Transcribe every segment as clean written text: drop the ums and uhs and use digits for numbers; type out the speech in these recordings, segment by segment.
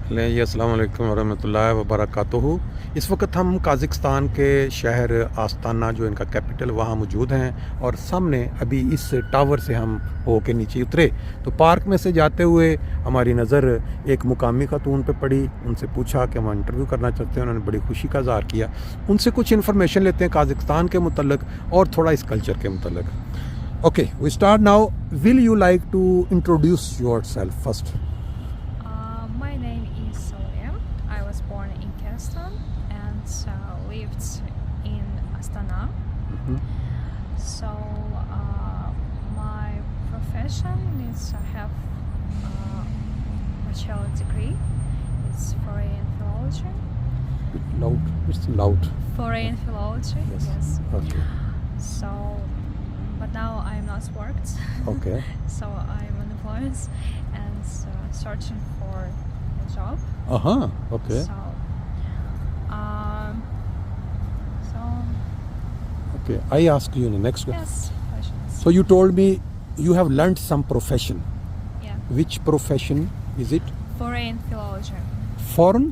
जी अस्सलाम वालेकुम वरहमतुल्लाहि वबरकातुहू। इस वक्त हम काज़िकिस्तान के शहर आस्ताना जो इनका कैपिटल वहाँ मौजूद हैं और सामने अभी इस टावर से हम होके नीचे उतरे तो पार्क में से जाते हुए हमारी नज़र एक मुकामी खातून पे पड़ी। उनसे पूछा कि हम इंटरव्यू करना चाहते हैं। उन्होंने बड़ी खुशी का इज़हार किया। उनसे कुछ इन्फॉर्मेशन लेते हैं काज़िकिस्तान के मुतल्लिक और थोड़ा इस कल्चर के मुतल्लिक। Okay we start now. Will you like to introduce yourself first? Lived in Astana. So my profession is I have bachelor degree. It's foreign philology. Loud. It's loud. Foreign philology. Yes. Okay. So, but now I'm not worked. Okay. So I'm unemployed and searching for a job. Okay. So. Okay, I ask you the next question. Yes, questions. So you told me you have learnt some profession. Yeah. Which profession is it? Foreign philology. Foreign?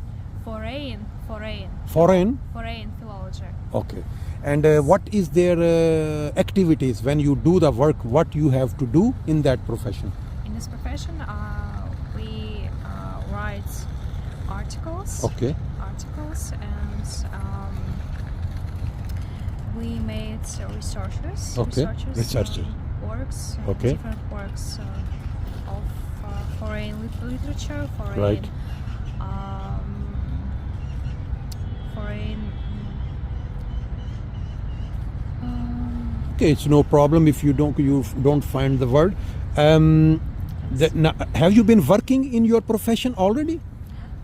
Foreign. Foreign? Foreign philology. Okay. And what is their activities when you do the work? What you have to do in that profession? In this profession, we write articles. Okay. Articles and we made researches. Okay. Researches. Works. Okay. Different works of foreign literature. Foreign. Right. Foreign. Okay, it's no problem if you don't find the word. Have you been working in your profession already?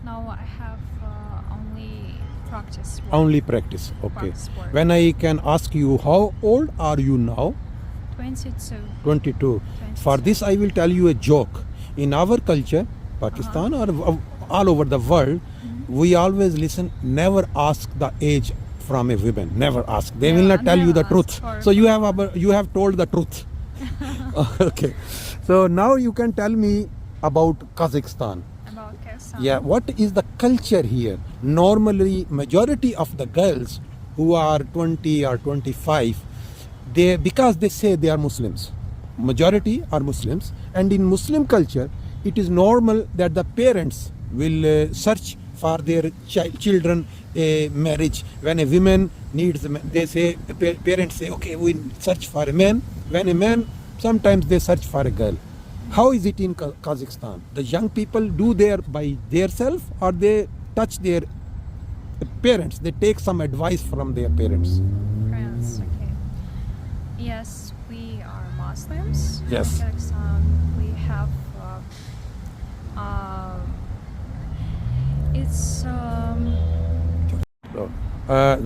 No, I have only practice. Only practice. Okay. Practice work. When I can ask you, how old are you now? 22. 22. For this, I will tell you a joke. In our culture, Pakistan or all over the world, we always listen. Never ask the age from a woman. Never ask. They will not tell you the truth. So you have told the truth. Okay. So now you can tell me about Kazakhstan. Yeah, what is the culture here? Normally, majority of the girls who are 20 or 25, because they say they are Muslims. Majority are Muslims, and in Muslim culture, it is normal that the parents will search for their children a marriage. When a woman needs, they say, parents say, okay, we search for a man. When a man, sometimes they search for a girl. How is it in Kazakhstan? The young people do there by themselves or they touch their parents? They take some advice from their parents. Parents, okay. Yes, we are Muslims. Yes. In Kazakhstan, we have. It's.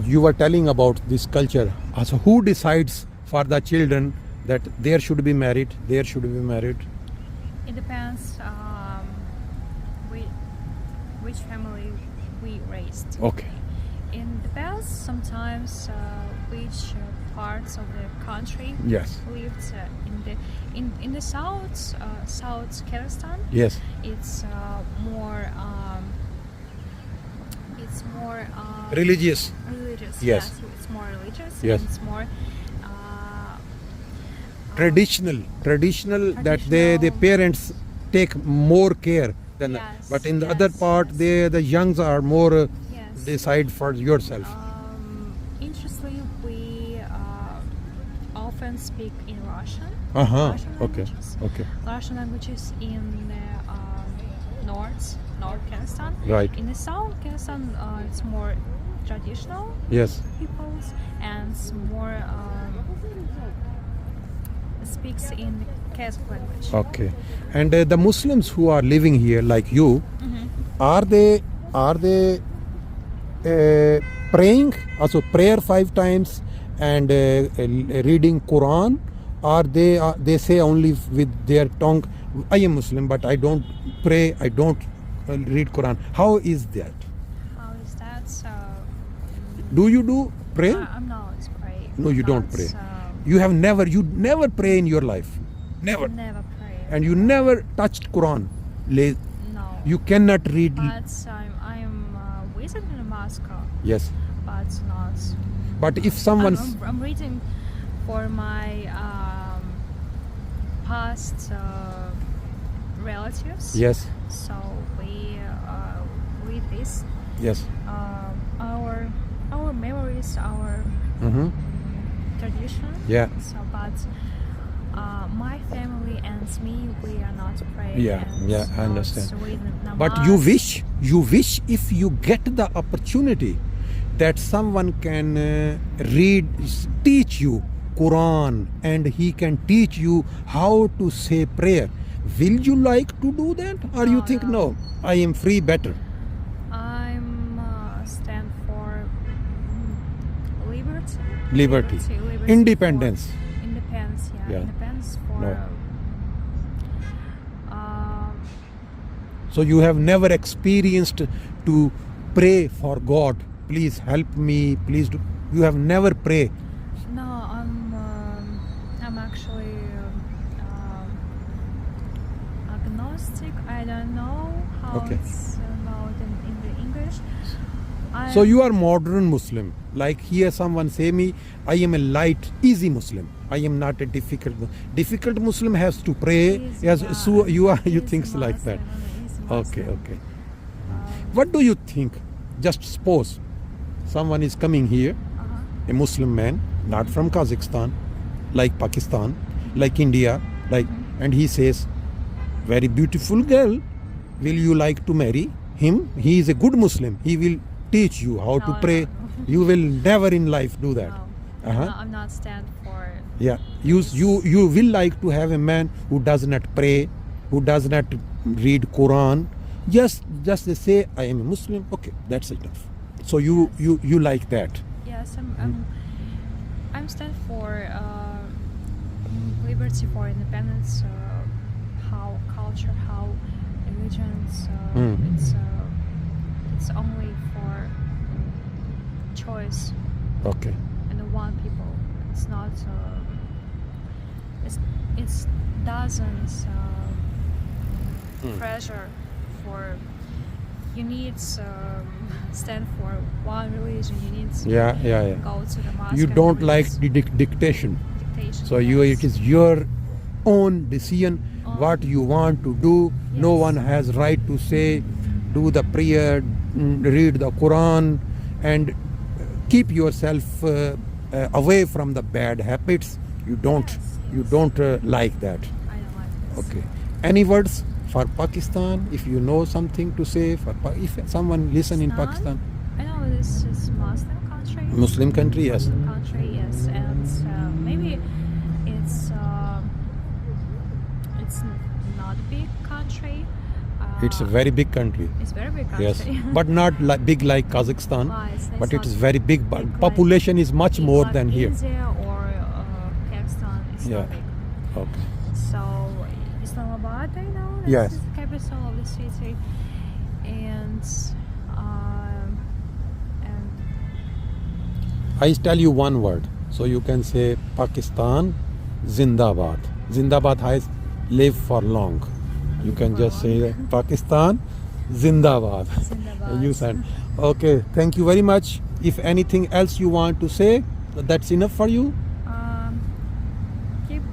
You were telling about this culture. So who decides for the children that there should be married? There should be married. It depends which family we raised. Okay. It depends sometimes which parts of the country Yes. lived in the south Kazakhstan. Yes. It's more Religious. religious. Yes. It's more religious. Yes. And it's more Traditional that the parents take more care than Yes, but in the other part the youngs are more Yes. decide for yourself. Interestingly, we often speak in Russian. Russian Okay. languages. Okay. Russian languages in north Kazakhstan. Right. In the south Kazakhstan, it's more traditional Yes. peoples and more speaks in Kazakh language. Okay. And the Muslims who are living here like you, are they praying also prayer 5 times and reading Quran, or they say only with their tongue, I am Muslim but I don't pray, I don't read Quran? How is that? How is that? Do you do prayer? I'm not praying. No, you don't pray. You never pray in your life. Never. Never pray. And you never touched Quran. No. You cannot read. But I'm visiting Moscow, Yes. but not. But if someone. I'm reading for my past relatives. Yes. So we read this. Yes. Our memories, our Mm-hmm. tradition. Yeah. So, but my family and me, we are not praying. Yeah, and yeah, I not understand. reading But namaz. you wish if you get the opportunity that someone can teach you Quran, and he can teach you how to say prayer. Will you like to do that, or you think no, I am free better? I'm stand for liberty. Liberty. Liberty Independence. for- Independence, yeah. Yeah. Independence for. No. Uh, So you have never experienced to pray for God. Please help me. Please do. You have never prayed. no, I'm actually agnostic. I don't know how Okay. it's about in the English. So you are modern Muslim. Like here someone say me, I am a light, easy Muslim. I am not a difficult Muslim has to pray. Easy, Yes, yeah. so you Easy think like that. Muslim, easy Okay, Muslim. okay. What do you think? Just suppose someone is coming here, Uh-huh. a Muslim man, not from Kazakhstan, like Pakistan, like India, like, and he says, very beautiful girl, will you like to marry him? He is a good Muslim. He will teach you how to No, pray. no. You will never in life do that. No, Uh-huh. I'm not stand for. Yeah, you will like to have a man who does not pray, who does not read Quran. Just they say I am a Muslim. Okay, that's enough. So you like that. Yes, I'm stand for liberty, for independence, how culture, how religions. It's only for choice Okay. and one people. It's not. It's doesn't pressure for. You need stand for one religion. You need to Yeah. go to the mosque. You and don't read like the dictation. dictation. So yes. it is your own decision what you want to do. No Yes. one has right to say do the prayer, read the Quran, and keep yourself away from the bad habits. You don't like that. I don't like this. Okay. Any words for Pakistan? If you know something to say for if someone listen in Pakistan, I know this is Muslim country. Muslim country, yes. Muslim country, yes, and maybe it's not a big country. It's a very big country. It's very big country. Yes, but not big like Kazakhstan. It's But it not is very big. But big like- population is much more like than here. India or Pakistan is Yeah. not big. Okay. So Islamabad, I know this Yes. is the capital of the city, and I tell you one word, so you can say Pakistan, Zindabad. Zindabad has live for long. You can For just say long. Pakistan, Zindabad. Zindabad. You said. Okay, thank you very much. If anything else you want to say, that's enough for you.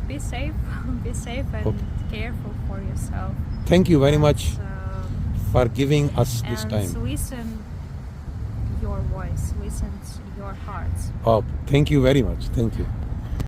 be safe and Okay. careful for yourself. Thank you very much And, for giving us this and time. listen your voice, listen to your heart. Oh, thank you very much. Thank you.